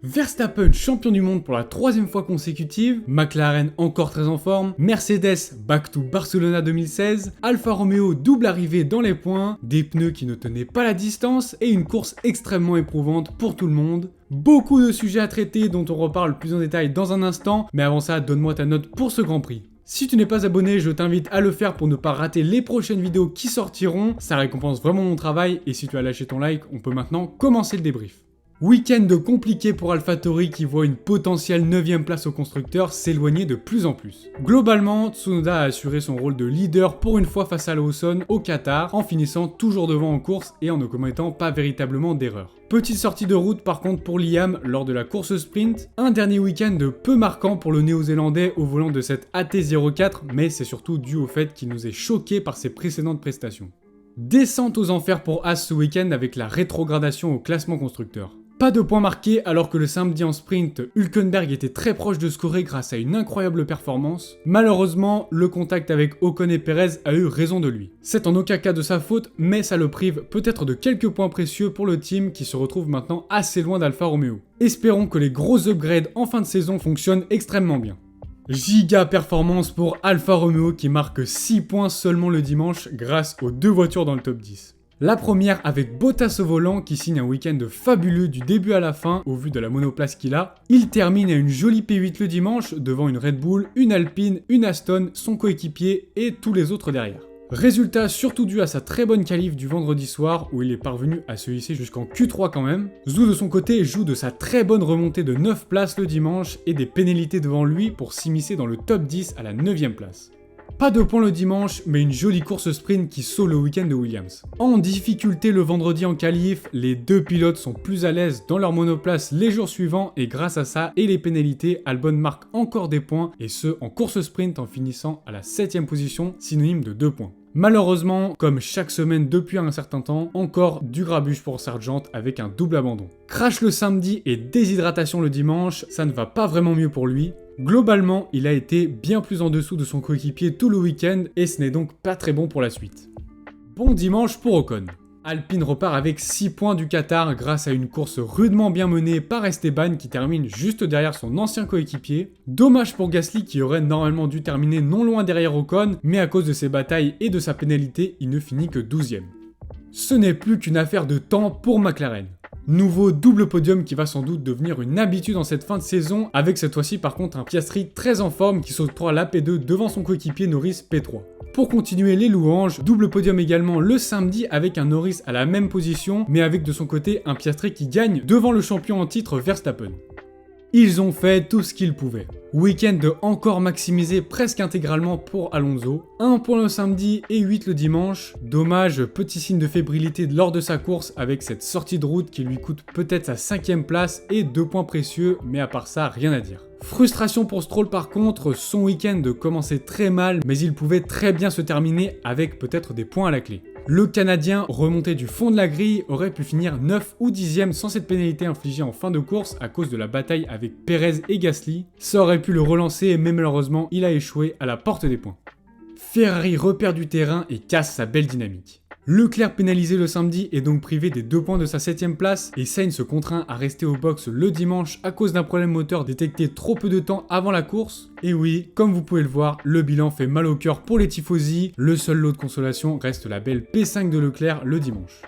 Verstappen champion du monde pour la troisième fois consécutive, McLaren encore très en forme, Mercedes back to Barcelona 2016, Alfa Romeo double arrivée dans les points, des pneus qui ne tenaient pas la distance et une course extrêmement éprouvante pour tout le monde. Beaucoup de sujets à traiter dont on reparle plus en détail dans un instant, mais avant ça donne-moi ta note pour ce Grand Prix. Si tu n'es pas abonné, je t'invite à le faire pour ne pas rater les prochaines vidéos qui sortiront, ça récompense vraiment mon travail et si tu as lâché ton like, on peut maintenant commencer le débrief. Week-end compliqué pour AlphaTauri qui voit une potentielle 9ème place au constructeur s'éloigner de plus en plus. Globalement, Tsunoda a assuré son rôle de leader pour une fois face à Lawson au Qatar, en finissant toujours devant en course et en ne commettant pas véritablement d'erreur. Petite sortie de route par contre pour Liam lors de la course sprint, un dernier week-end peu marquant pour le néo-zélandais au volant de cette AT04, mais c'est surtout dû au fait qu'il nous ait choqué par ses précédentes prestations. Descente aux enfers pour Haas ce week-end avec la rétrogradation au classement constructeur. Pas de points marqués alors que le samedi en sprint, Hülkenberg était très proche de scorer grâce à une incroyable performance. Malheureusement, le contact avec Ocon et Perez a eu raison de lui. C'est en aucun cas de sa faute, mais ça le prive peut-être de quelques points précieux pour le team qui se retrouve maintenant assez loin d'Alfa Romeo. Espérons que les gros upgrades en fin de saison fonctionnent extrêmement bien. Giga performance pour Alfa Romeo qui marque 6 points seulement le dimanche grâce aux deux voitures dans le top 10. La première avec Bottas au volant qui signe un week-end fabuleux du début à la fin au vu de la monoplace qu'il a. Il termine à une jolie P8 le dimanche devant une Red Bull, une Alpine, une Aston, son coéquipier et tous les autres derrière. Résultat surtout dû à sa très bonne qualif du vendredi soir où il est parvenu à se hisser jusqu'en Q3 quand même. Zhou de son côté joue de sa très bonne remontée de 9 places le dimanche et des pénalités devant lui pour s'immiscer dans le top 10 à la 9ème place. Pas de points le dimanche, mais une jolie course sprint qui sauve le week-end de Williams. En difficulté le vendredi en qualif, les deux pilotes sont plus à l'aise dans leur monoplace les jours suivants et grâce à ça et les pénalités, Albon marque encore des points et ce en course sprint en finissant à la 7ème position, synonyme de 2 points. Malheureusement, comme chaque semaine depuis un certain temps, encore du grabuge pour Sargent avec un double abandon. Crash le samedi et déshydratation le dimanche, ça ne va pas vraiment mieux pour lui. Globalement, il a été bien plus en dessous de son coéquipier tout le week-end et ce n'est donc pas très bon pour la suite. Bon dimanche pour Ocon. Alpine repart avec 6 points du Qatar grâce à une course rudement bien menée par Esteban qui termine juste derrière son ancien coéquipier. Dommage pour Gasly qui aurait normalement dû terminer non loin derrière Ocon, mais à cause de ses batailles et de sa pénalité, il ne finit que 12ème. Ce n'est plus qu'une affaire de temps pour McLaren. Nouveau double podium qui va sans doute devenir une habitude en cette fin de saison, avec cette fois-ci par contre un Piastri très en forme qui s'octroie la P2 devant son coéquipier Norris P3. Pour continuer les louanges, double podium également le samedi avec un Norris à la même position, mais avec de son côté un Piastri qui gagne devant le champion en titre Verstappen. Ils ont fait tout ce qu'ils pouvaient. Week-end encore maximisé presque intégralement pour Alonso. 1 point le samedi et 8 le dimanche. Dommage, petit signe de fébrilité lors de sa course avec cette sortie de route qui lui coûte peut-être sa 5ème place et 2 points précieux, mais à part ça, rien à dire. Frustration pour Stroll par contre, son week-end commençait très mal, mais il pouvait très bien se terminer avec peut-être des points à la clé. Le Canadien, remonté du fond de la grille, aurait pu finir 9 ou 10ème sans cette pénalité infligée en fin de course à cause de la bataille avec Perez et Gasly. Ça aurait pu le relancer, mais malheureusement, il a échoué à la porte des points. Ferrari repère du terrain et casse sa belle dynamique. Leclerc pénalisé le samedi est donc privé des 2 points de sa 7ème place et Sainz se contraint à rester au box le dimanche à cause d'un problème moteur détecté trop peu de temps avant la course. Et oui, comme vous pouvez le voir, le bilan fait mal au cœur pour les tifosi, le seul lot de consolation reste la belle P5 de Leclerc le dimanche.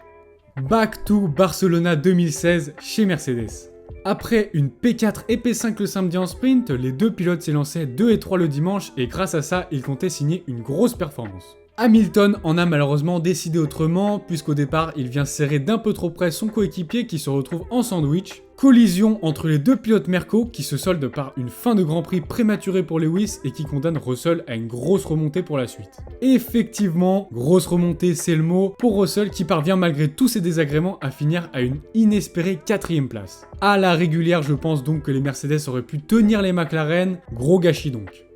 Back to Barcelona 2016 chez Mercedes. Après une P4 et P5 le samedi en sprint, les deux pilotes s'élançaient 2 et 3 le dimanche et grâce à ça, ils comptaient signer une grosse performance. Hamilton en a malheureusement décidé autrement, puisqu'au départ, il vient serrer d'un peu trop près son coéquipier qui se retrouve en sandwich. Collision entre les deux pilotes Merco qui se solde par une fin de Grand Prix prématurée pour Lewis et qui condamne Russell à une grosse remontée pour la suite. Effectivement, grosse remontée c'est le mot pour Russell qui parvient malgré tous ses désagréments à finir à une inespérée 4ème place. À la régulière, je pense donc que les Mercedes auraient pu tenir les McLaren, gros gâchis donc.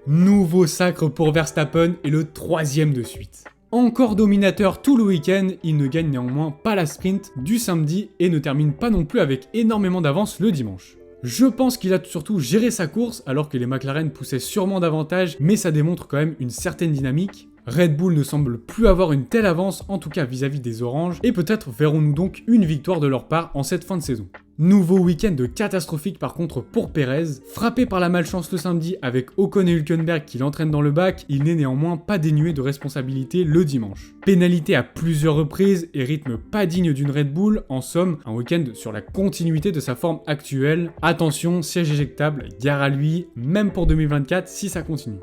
Nouveau sacre pour Verstappen et le 3ème de suite. Encore dominateur tout le week-end, il ne gagne néanmoins pas la sprint du samedi et ne termine pas non plus avec énormément d'avance le dimanche. Je pense qu'il a surtout géré sa course alors que les McLaren poussaient sûrement davantage, mais ça démontre quand même une certaine dynamique. Red Bull ne semble plus avoir une telle avance, en tout cas vis-à-vis des oranges, et peut-être verrons-nous donc une victoire de leur part en cette fin de saison. Nouveau week-end catastrophique par contre pour Perez. Frappé par la malchance le samedi avec Ocon et Hülkenberg qui l'entraînent dans le bac, il n'est néanmoins pas dénué de responsabilité le dimanche. Pénalité à plusieurs reprises et rythme pas digne d'une Red Bull, en somme, un week-end sur la continuité de sa forme actuelle. Attention, siège éjectable, gare à lui, même pour 2024 si ça continue.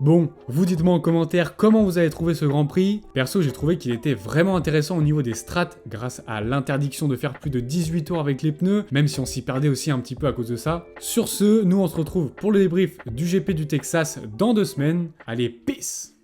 Bon, vous dites-moi en commentaire comment vous avez trouvé ce Grand Prix. Perso, j'ai trouvé qu'il était vraiment intéressant au niveau des strats, grâce à l'interdiction de faire plus de 18 tours avec les pneus, même si on s'y perdait aussi un petit peu à cause de ça. Sur ce, nous on se retrouve pour le débrief du GP du Texas dans 2 semaines. Allez, peace!